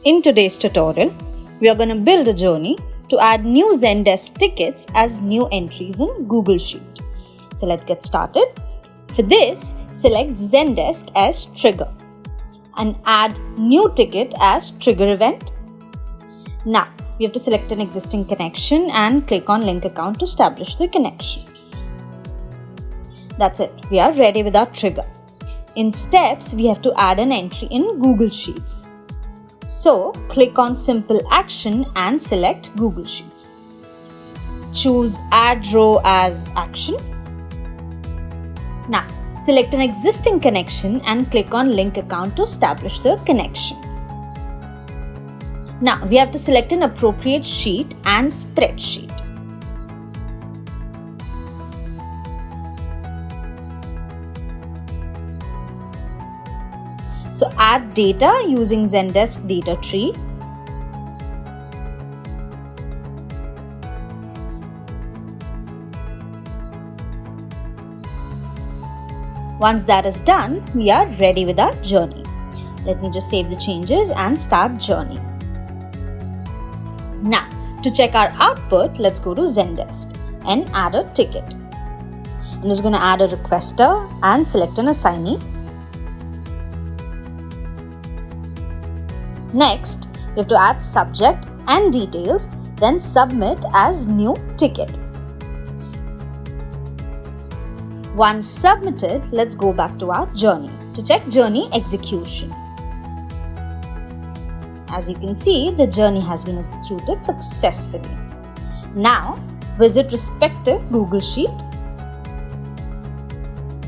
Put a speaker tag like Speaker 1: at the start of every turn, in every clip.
Speaker 1: In today's tutorial, we are going to build a journey to add new Zendesk tickets as new entries in Google Sheet. So let's get started. For this, select Zendesk as trigger and add new ticket as trigger event. Now, we have to select an existing connection and click on link account to establish the connection. That's it. We are ready with our trigger. In steps, we have to add an entry in Google Sheets. So, click on Simple Action and select Google Sheets. Choose Add Row as Action. Now, select an existing connection and click on Link Account to establish the connection. Now, we have to select an appropriate sheet and spreadsheet. So add data using Zendesk data tree. Once that is done, we are ready with our journey. Let me just save the changes and start journey. Now, to check our output, let's go to Zendesk and add a ticket. I'm just going to add a requester and select an assignee. Next, we have to add subject and details, then submit as new ticket. Once submitted, let's go back to our journey to check journey execution. As you can see, the journey has been executed successfully. Now, visit respective Google Sheet.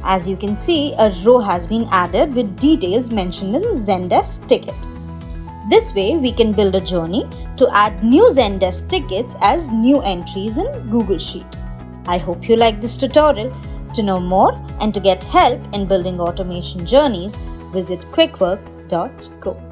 Speaker 1: As you can see, a row has been added with details mentioned in Zendesk ticket. This way, we can build a journey to add new Zendesk tickets as new entries in Google Sheet. I hope you like this tutorial. To know more and to get help in building automation journeys, visit quickwork.co.